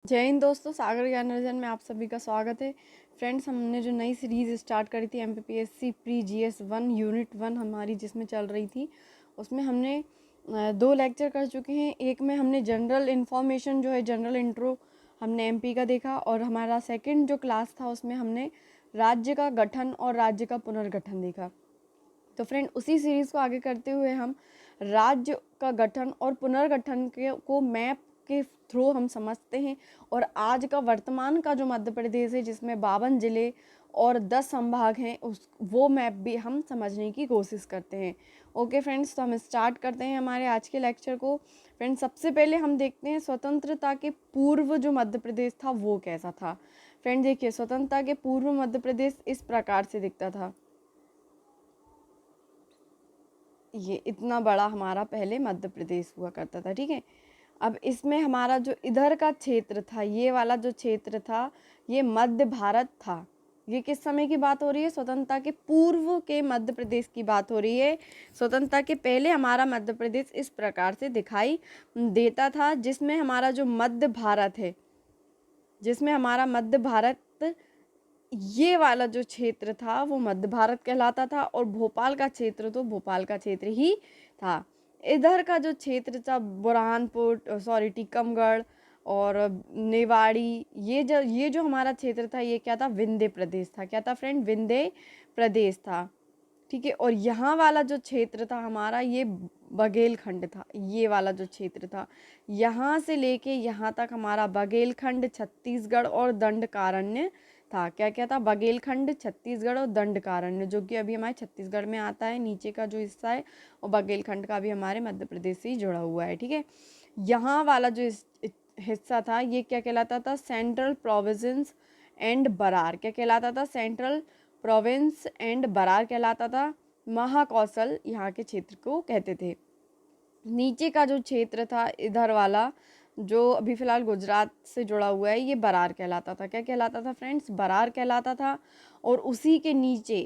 जय हिंद दोस्तों, सागर ज्ञान अर्जन में आप सभी का स्वागत है। फ्रेंड्स, हमने जो नई सीरीज़ स्टार्ट करी थी MPPSC प्री GS 1 यूनिट 1 हमारी जिसमें चल रही थी, उसमें हमने 2 लेक्चर कर चुके हैं। एक में हमने जनरल इन्फॉर्मेशन जो है जनरल इंट्रो हमने MP का देखा, और हमारा सेकंड जो क्लास था उसमें हमने राज्य का गठन और राज्य का पुनर्गठन देखा। तो फ्रेंड, उसी सीरीज़ को आगे करते हुए हम राज्य का गठन और पुनर्गठन के को मैप के थ्रू हम समझते हैं, और आज का वर्तमान का जो मध्य प्रदेश है जिसमें 52 जिले और 10 संभाग हैं वो मैप भी हम समझने की कोशिश करते हैं। ओके फ्रेंड्स, तो हम स्टार्ट करते हैं हमारे आज के लेक्चर को। फ्रेंड्स, सबसे पहले हम देखते हैं स्वतंत्रता के पूर्व जो मध्य प्रदेश था वो कैसा था। फ्रेंड देखिए, स्वतंत्रता के पूर्व मध्य प्रदेश इस प्रकार से दिखता था। ये इतना बड़ा हमारा पहले मध्य प्रदेश हुआ करता था, ठीक है। अब इसमें हमारा जो इधर का क्षेत्र था, ये वाला जो क्षेत्र था, ये मध्य भारत था। ये किस समय की बात हो रही है? स्वतंत्रता के पूर्व के मध्य प्रदेश की बात हो रही है। स्वतंत्रता के पहले हमारा मध्य प्रदेश इस प्रकार से दिखाई देता था, जिसमें हमारा जो मध्य भारत है, जिसमें हमारा मध्य भारत, ये वाला जो क्षेत्र था वो मध्य भारत कहलाता था, और भोपाल का क्षेत्र तो भोपाल का क्षेत्र ही था। इधर का जो क्षेत्र था बुरहानपुर, टीकमगढ़ और नेवाड़ी, ये जो हमारा क्षेत्र था ये क्या था? विंध्य प्रदेश था। क्या था फ्रेंड? विंध्य प्रदेश था, ठीक है। और यहाँ वाला जो क्षेत्र था हमारा, ये बघेलखंड था। ये वाला जो क्षेत्र था, यहाँ से लेके यहाँ तक हमारा बघेलखंड, छत्तीसगढ़ और दंडकारण्य था। क्या क्या था? बघेलखंड, छत्तीसगढ़ और दंडकारण्य, जो कि अभी हमारे छत्तीसगढ़ में आता है। नीचे का जो हिस्सा है और बघेलखंड का भी हमारे मध्य प्रदेश से ही जुड़ा हुआ है, ठीक है। यहाँ वाला जो हिस्सा था ये क्या कहलाता था? Central province and Berar. क्या कहलाता था? सेंट्रल प्रोविंस एंड बरार कहलाता था। महाकौशल यहाँ के क्षेत्र को कहते थे। नीचे का जो क्षेत्र था इधर वाला, जो अभी फिलहाल गुजरात से जुड़ा हुआ है, ये बरार कहलाता था। क्या कहलाता था फ्रेंड्स? बरार कहलाता था। और उसी के नीचे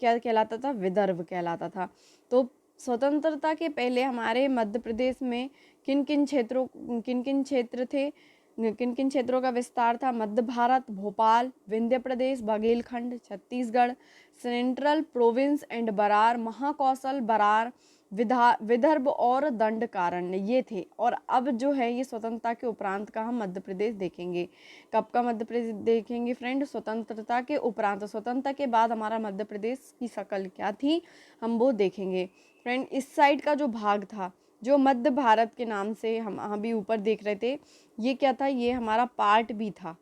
क्या कहलाता था? विदर्भ कहलाता था। तो स्वतंत्रता के पहले हमारे मध्य प्रदेश में किन किन क्षेत्र थे, किन किन क्षेत्रों का विस्तार था? Madhya Bharat, Bhopal, Vindhya Pradesh, Baghelkhand, Chhattisgarh, central province and Berar, Mahakoshal, Berar, Vidarbha और दंडकारण्य, ये थे। और अब जो है ये स्वतंत्रता के उपरांत का हम मध्य प्रदेश देखेंगे। कब का मध्य प्रदेश देखेंगे फ्रेंड? स्वतंत्रता के उपरांत। स्वतंत्रता के बाद हमारा मध्य प्रदेश की शक्ल क्या थी, हम वो देखेंगे। फ्रेंड, इस साइड का जो भाग था, जो मध्य भारत के नाम से हम अभी ऊपर देख रहे थे, ये क्या था? ये हमारा पार्ट बी था।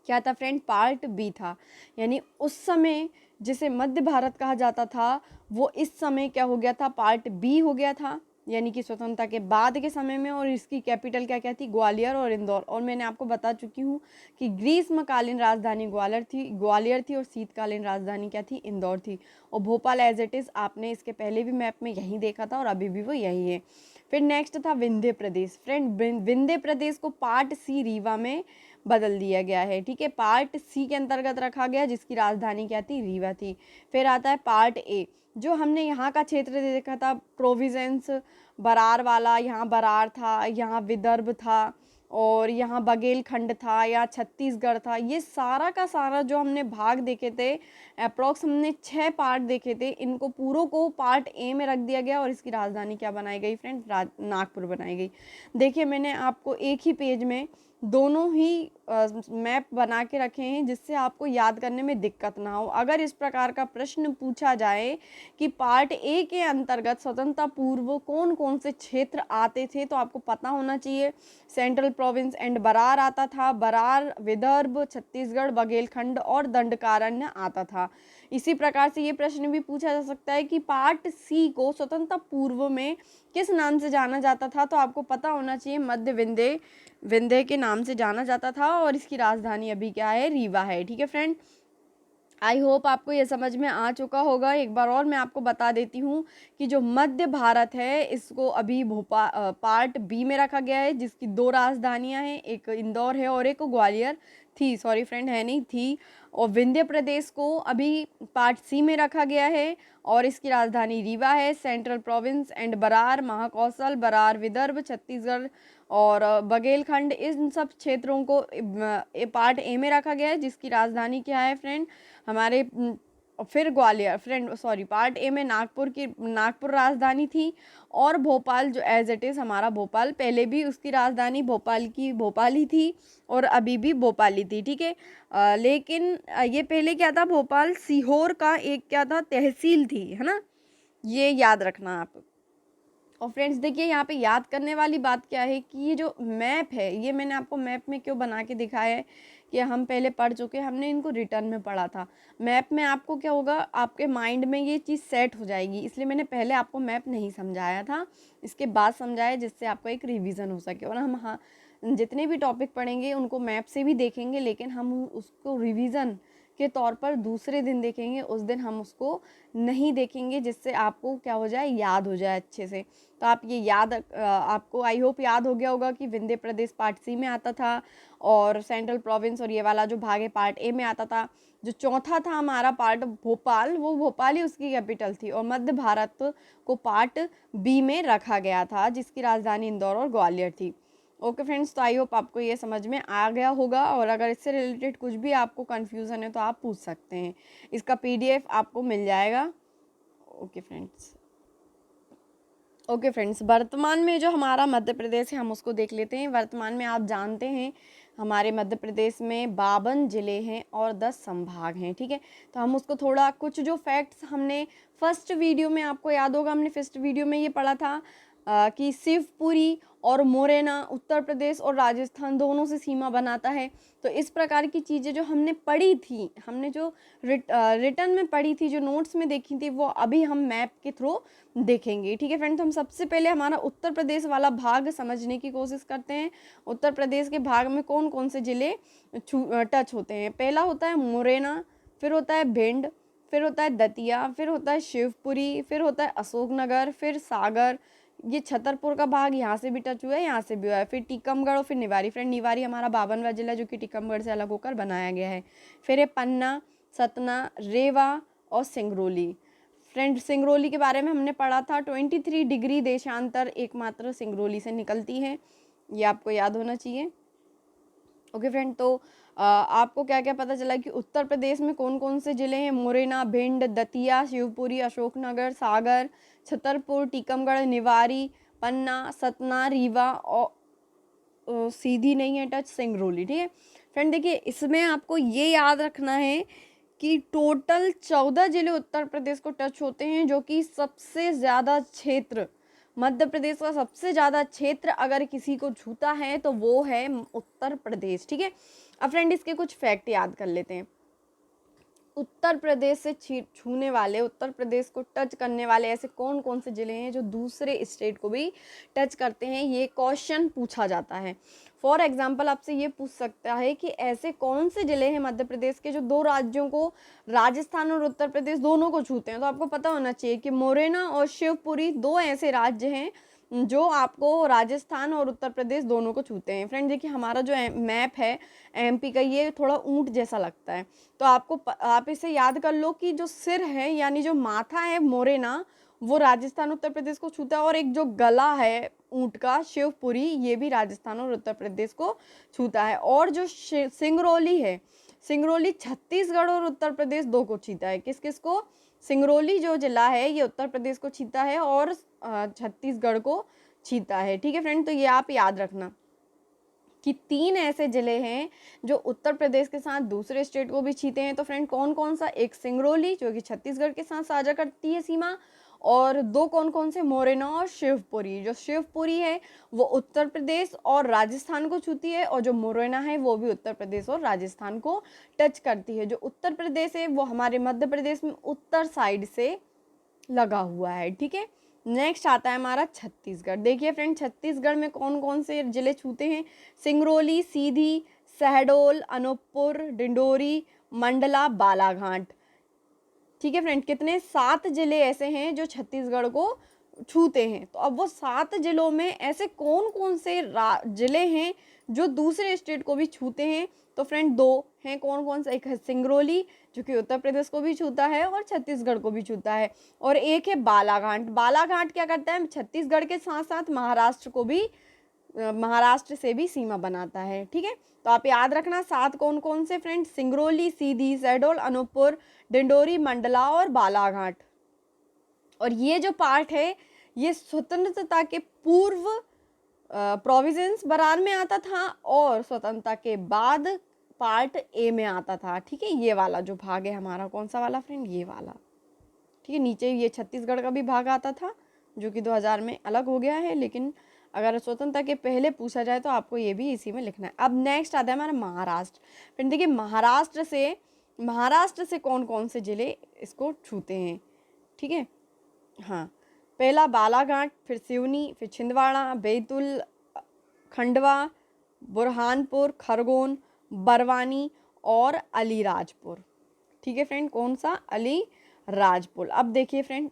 क्या था फ्रेंड? पार्ट बी था। यानी उस समय जिसे मध्य भारत कहा जाता था, वो इस समय क्या हो गया था? पार्ट बी हो गया था, यानी कि स्वतंत्रता के बाद के समय में। और इसकी कैपिटल क्या क्या थी? ग्वालियर और इंदौर। और मैंने आपको बता चुकी हूँ कि ग्रीष्मकालीन राजधानी ग्वालियर थी और शीतकालीन राजधानी क्या थी? इंदौर थी। और भोपाल एज इट इज़ आपने इसके पहले भी मैप में यहीं देखा था और अभी भी वो यही है। फिर नेक्स्ट था विंध्य प्रदेश। फ्रेंड, विंध्य प्रदेश को पार्ट सी रीवा में बदल दिया गया है, ठीक है। पार्ट सी के अंतर्गत रखा गया, जिसकी राजधानी क्या थी? रीवा थी। फिर आता है पार्ट ए, जो हमने यहाँ का क्षेत्र देखा था, प्रोविजेंस बरार वाला। यहाँ बरार था, यहाँ विदर्भ था, और यहाँ बघेलखंड था, या छत्तीसगढ़ था। ये सारा का सारा जो हमने भाग देखे थे, अप्रोक्स हमने 6 पार्ट देखे थे, इनको पूरों को पार्ट ए में रख दिया गया। और इसकी राजधानी क्या बनाई गई फ्रेंड? नागपुर बनाई गई। देखिए, मैंने आपको एक ही पेज में दोनों ही मैप बना के रखे हैं, जिससे आपको याद करने में दिक्कत ना हो। अगर इस प्रकार का प्रश्न पूछा जाए कि पार्ट ए के अंतर्गत स्वतंत्रता पूर्व कौन कौन से क्षेत्र आते थे, तो आपको पता होना चाहिए सेंट्रल प्रोविंस एंड बरार आता था, बरार, विदर्भ, छत्तीसगढ़, बघेलखंड और दंडकारण्य आता था। इसी प्रकार से ये प्रश्न भी पूछा जा सकता है कि पार्ट सी को स्वतंत्रता पूर्व में किस नाम से जाना जाता था, तो आपको पता होना चाहिए मध्य विंध्य के नाम से जाना जाता था, और इसकी राजधानी अभी क्या है? रीवा है, ठीक है फ्रेंड। आई होप आपको ये समझ में आ चुका होगा। एक बार और मैं आपको बता देती हूँ कि जो मध्य भारत है, इसको अभी पार्ट बी में रखा गया है, जिसकी 2 राजधानियाँ हैं, एक इंदौर है और एक ग्वालियर थी। सॉरी फ्रेंड, है नहीं, थी। और विंध्य प्रदेश को अभी पार्ट सी में रखा गया है, और इसकी राजधानी रीवा है। Central province and Berar, Mahakoshal, Berar, Vidarbha, Chhattisgarh और बघेलखंड, इन सब क्षेत्रों को पार्ट ए में रखा गया है, जिसकी राजधानी क्या है फ्रेंड, हमारे फिर Gwalior, friend sorry, part A में नागपुर राजधानी थी, और भोपाल जो एज इट इज़ हमारा भोपाल, पहले भी उसकी राजधानी भोपाल की भोपाल ही थी और अभी भी भोपाल ही थी, ठीक है। लेकिन ये पहले क्या था, भोपाल सीहोर का एक क्या था, तहसील थी, है ना, ये याद रखना आप। और फ्रेंड्स देखिए यहाँ पे याद करने वाली बात क्या है कि ये जो मैप है, ये मैंने आपको मैप में क्यों बना के दिखाया है कि हम पहले पढ़ चुके हैं, हमने इनको रिटर्न में पढ़ा था। मैप में आपको क्या होगा, आपके माइंड में ये चीज़ सेट हो जाएगी, इसलिए मैंने पहले आपको मैप नहीं समझाया था, इसके बाद समझाया, जिससे आपका एक रिवीजन हो सके। और हम हाँ जितने भी टॉपिक पढ़ेंगे उनको मैप से भी देखेंगे, लेकिन हम उसको रिवीजन के तौर पर दूसरे दिन देखेंगे, उस दिन हम उसको नहीं देखेंगे, जिससे आपको क्या हो जाए, याद हो जाए अच्छे से। तो आप ये याद आपको आई होप याद हो गया होगा कि विंध्य प्रदेश पार्ट सी में आता था, और सेंट्रल प्रोविंस और ये वाला जो भाग है पार्ट ए में आता था। जो चौथा था हमारा पार्ट भोपाल, वो भोपाल ही उसकी कैपिटल थी, और मध्य भारत को पार्ट बी में रखा गया था, जिसकी राजधानी इंदौर और ग्वालियर थी। ओके फ्रेंड्स, तो आई होप आपको ये समझ में आ गया होगा, और अगर इससे रिलेटेड कुछ भी आपको कन्फ्यूज़न है तो आप पूछ सकते हैं, इसका PDF आपको मिल जाएगा। ओके फ्रेंड्स, वर्तमान में जो हमारा मध्य प्रदेश है हम उसको देख लेते हैं। वर्तमान में आप जानते हैं हमारे मध्य प्रदेश में 52 जिले हैं और 10 संभाग हैं, ठीक है। तो हम उसको थोड़ा कुछ जो फैक्ट्स हमने फर्स्ट वीडियो में, आपको याद होगा हमने फर्स्ट वीडियो में ये पढ़ा था कि शिवपुरी और मुरैना उत्तर प्रदेश और राजस्थान दोनों से सीमा बनाता है। तो इस प्रकार की चीज़ें जो हमने पढ़ी थी, हमने जो रिटर्न में पढ़ी थी, जो नोट्स में देखी थी, वो अभी हम मैप के थ्रू देखेंगे, ठीक है फ्रेंड। तो हम सबसे पहले हमारा उत्तर प्रदेश वाला भाग समझने की कोशिश करते हैं। उत्तर प्रदेश के भाग में कौन कौन से जिले टच होते हैं। पहला होता है मुरैना, फिर होता है भिंड, फिर होता है दतिया, फिर होता है शिवपुरी, फिर होता है अशोकनगर, फिर सागर, ये छतरपुर का भाग यहाँ से भी टच हुआ है, यहाँ से भी हुआ है, फिर टीकमगढ़ और फिर निवारी। फ्रेंड निवारी हमारा 52वां जिला जो कि टीकमगढ़ से अलग होकर बनाया गया है। फिर है पन्ना, सतना, रेवा और सिंगरौली। फ्रेंड सिंगरौली के बारे में हमने पढ़ा था, 23 डिग्री देशांतर एकमात्र सिंगरौली से निकलती है, ये आपको याद होना चाहिए। ओके फ्रेंड, तो आपको क्या क्या पता चला कि उत्तर प्रदेश में कौन कौन से ज़िले हैं। मुरैना, भिंड, दतिया, शिवपुरी, अशोकनगर, सागर, छतरपुर, टीकमगढ़, निवारी, पन्ना, सतना, रीवा और सीधी नहीं है टच, सिंगरौली, ठीक है फ्रेंड। देखिए इसमें आपको ये याद रखना है कि टोटल 14 जिले उत्तर प्रदेश को टच होते हैं, जो कि सबसे ज़्यादा क्षेत्र, मध्य प्रदेश का सबसे ज़्यादा क्षेत्र अगर किसी को छूता है तो वो है उत्तर प्रदेश, ठीक है। अब फ्रेंड इसके कुछ फैक्ट याद कर लेते हैं। उत्तर प्रदेश से छूने वाले, उत्तर प्रदेश को टच करने वाले ऐसे कौन कौन से ज़िले हैं जो दूसरे स्टेट को भी टच करते हैं, ये क्वेश्चन पूछा जाता है। फॉर एग्जांपल आपसे ये पूछ सकता है कि ऐसे कौन से ज़िले हैं मध्य प्रदेश के जो दो राज्यों को, राजस्थान और उत्तर प्रदेश दोनों को छूते हैं। तो आपको पता होना चाहिए कि मुरैना और शिवपुरी दो ऐसे राज्य हैं जो आपको राजस्थान और उत्तर प्रदेश दोनों को छूते हैं। फ्रेंड देखिए हमारा जो मैप है MP का, ये थोड़ा ऊंट जैसा लगता है, तो आप इसे याद कर लो कि जो सिर है यानी जो माथा है मुरैना, वो राजस्थान उत्तर प्रदेश को छूता है, और एक जो गला है ऊंट का शिवपुरी, ये भी राजस्थान और उत्तर प्रदेश को छूता है। और जो सिंगरौली है, सिंगरौली छत्तीसगढ़ और उत्तर प्रदेश दो को छीता है। किस किस को? सिंगरौली जो जिला है ये उत्तर प्रदेश को छीता है और छत्तीसगढ़ को छीता है, ठीक है फ्रेंड। तो ये आप याद रखना कि 3 ऐसे जिले हैं जो उत्तर प्रदेश के साथ दूसरे स्टेट को भी छीते हैं। तो फ्रेंड कौन कौन सा? एक सिंगरौली जो कि छत्तीसगढ़ के साथ साझा करती है सीमा, और दो कौन कौन से? मुरैना और शिवपुरी। जो शिवपुरी है वो उत्तर प्रदेश और राजस्थान को छूती है, और जो मुरैना है वो भी उत्तर प्रदेश और राजस्थान को टच करती है। जो उत्तर प्रदेश है वो हमारे मध्य प्रदेश में उत्तर साइड से लगा हुआ है, ठीक है। नेक्स्ट आता है हमारा छत्तीसगढ़। देखिए फ्रेंड छत्तीसगढ़ में कौन कौन से जिले छूते हैं? सिंगरौली, सीधी, शहडोल, अनूपपुर, डिंडोरी, मंडला, बालाघाट, ठीक है फ्रेंड। कितने? 7 जिले ऐसे हैं जो छत्तीसगढ़ को छूते हैं। तो अब वो 7 जिलों में ऐसे कौन कौन से जिले हैं जो दूसरे स्टेट को भी छूते हैं? तो फ्रेंड 2 हैं। कौन कौन से? एक है सिंगरौली जो कि उत्तर प्रदेश को भी छूता है और छत्तीसगढ़ को भी छूता है, और एक है बालाघाट। बालाघाट क्या करता है? छत्तीसगढ़ के साथ साथ महाराष्ट्र को भी महाराष्ट्र से भी सीमा बनाता है, ठीक है। तो आप याद रखना 7 कौन कौन से फ्रेंड, सिंगरौली, सीधी, शहडोल, अनूपपुर, डिंडोरी, मंडला और बालाघाट। और ये जो पार्ट है ये स्वतंत्रता के पूर्व प्रोविजंस बरार में आता था और स्वतंत्रता के बाद पार्ट ए में आता था, ठीक है। ये वाला जो भाग है हमारा कौन सा वाला फ्रेंड, ये वाला, ठीक है। नीचे ये छत्तीसगढ़ का भी भाग आता था जो कि 2000 में अलग हो गया है, लेकिन अगर स्वतंत्रता के पहले पूछा जाए तो आपको ये भी इसी में लिखना है। अब नेक्स्ट आता है हमारा महाराष्ट्र। फ्रेंड देखिए महाराष्ट्र से कौन कौन से जिले इसको छूते हैं, ठीक है। हाँ, पहला बालाघाट, फिर सिवनी, फिर छिंदवाड़ा, बैतूल, खंडवा, बुरहानपुर, खरगोन, बरवानी और अलीराजपुर, ठीक है फ्रेंड। कौन सा, अलीराजपुर। अब देखिए फ्रेंड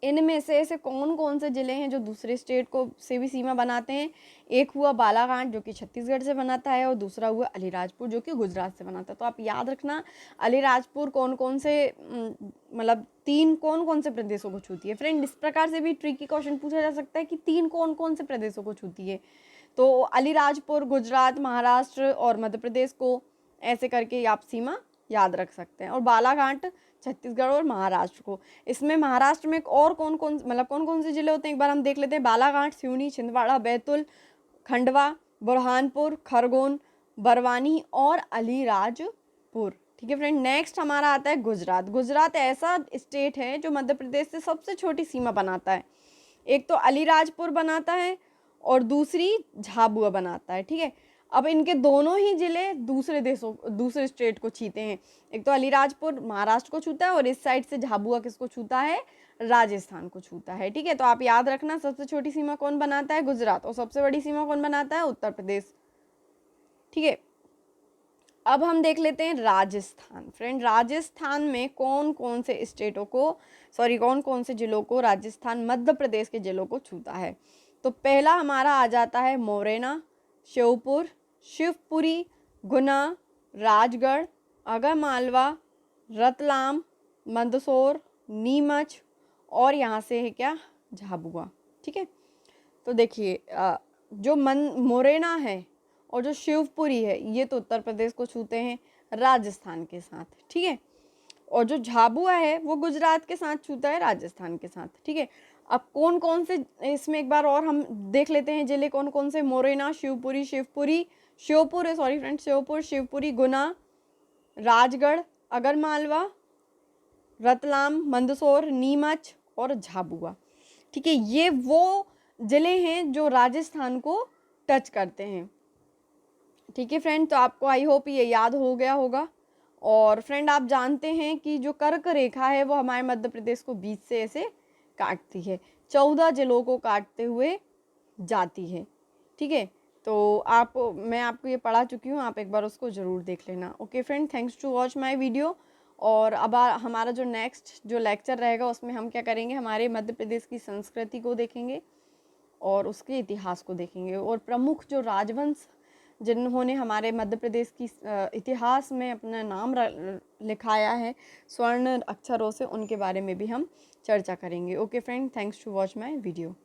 इनमें से ऐसे कौन कौन से ज़िले हैं जो दूसरे स्टेट को से भी सीमा बनाते हैं। एक हुआ बालाघाट जो कि छत्तीसगढ़ से बनाता है और दूसरा हुआ अलीराजपुर जो कि गुजरात से बनाता है। तो आप याद रखना अलीराजपुर कौन कौन से मतलब 3 कौन कौन से प्रदेशों को छूती है। फ्रेंड इस प्रकार से भी ट्रिकी क्वेश्चन पूछा जा सकता है कि 3 कौन कौन से प्रदेशों को छूती है। तो अलीराजपुर गुजरात, महाराष्ट्र और मध्य प्रदेश को ऐसे करके आप सीमा याद रख सकते हैं। और बालाघाट छत्तीसगढ़ और महाराष्ट्र को। इसमें महाराष्ट्र में और कौन कौन से जिले होते हैं एक बार हम देख लेते हैं। बालाघाट, सिवनी, छिंदवाड़ा, बैतूल, खंडवा, बुरहानपुर, खरगोन, बरवानी और अलीराजपुर, ठीक है फ्रेंड। नेक्स्ट हमारा आता है गुजरात। गुजरात ऐसा स्टेट है जो मध्य प्रदेश से सबसे छोटी सीमा बनाता है। एक तो अलीराजपुर बनाता है और दूसरी झाबुआ बनाता है, ठीक है। अब इनके दोनों ही जिले दूसरे स्टेट को छूते हैं। एक तो अलीराजपुर महाराष्ट्र को छूता है और इस साइड से झाबुआ किसको छूता है, राजस्थान को छूता है, ठीक है। तो आप याद रखना सबसे छोटी सीमा कौन बनाता है, गुजरात, और सबसे बड़ी सीमा कौन बनाता है, उत्तर प्रदेश, ठीक है। अब हम देख लेते हैं राजस्थान। फ्रेंड राजस्थान में कौन कौन से जिलों को राजस्थान मध्य प्रदेश के जिलों को छूता है। तो पहला हमारा आ जाता है मोरेना, श्योपुर, शिवपुरी, गुना, राजगढ़, आगरमालवा, रतलाम, मंदसौर, नीमच और यहाँ से है क्या, झाबुआ, ठीक है। तो देखिए जो मोरेना है और जो शिवपुरी है ये तो उत्तर प्रदेश को छूते हैं राजस्थान के साथ, ठीक है। और जो झाबुआ है वो गुजरात के साथ छूता है राजस्थान के साथ, ठीक है। अब कौन कौन से इसमें एक बार और हम देख लेते हैं जिले कौन कौन से, मोरेना, श्योपुर, शिवपुरी, गुना, राजगढ़, अगरमालवा, रतलाम, मंदसौर, नीमच और झाबुआ, ठीक है। ये वो जिले हैं जो राजस्थान को टच करते हैं, ठीक है फ्रेंड। तो आपको आई होप ये याद हो गया होगा। और फ्रेंड आप जानते हैं कि जो कर्क रेखा है वो हमारे मध्य प्रदेश को बीच से ऐसे काटती है, 14 जिलों को काटते हुए जाती है, ठीक है। तो मैं आपको ये पढ़ा चुकी हूँ, आप एक बार उसको ज़रूर देख लेना। Okay friend, thanks to watch my video. और अब हमारा जो नेक्स्ट जो लेक्चर रहेगा उसमें हम क्या करेंगे, हमारे मध्य प्रदेश की संस्कृति को देखेंगे और उसके इतिहास को देखेंगे और प्रमुख जो राजवंश जिन्होंने हमारे मध्य प्रदेश की इतिहास में अपना नाम लिखाया है स्वर्ण अक्षरों से, उनके बारे में भी हम चर्चा करेंगे। Okay friend, thanks to watch my video.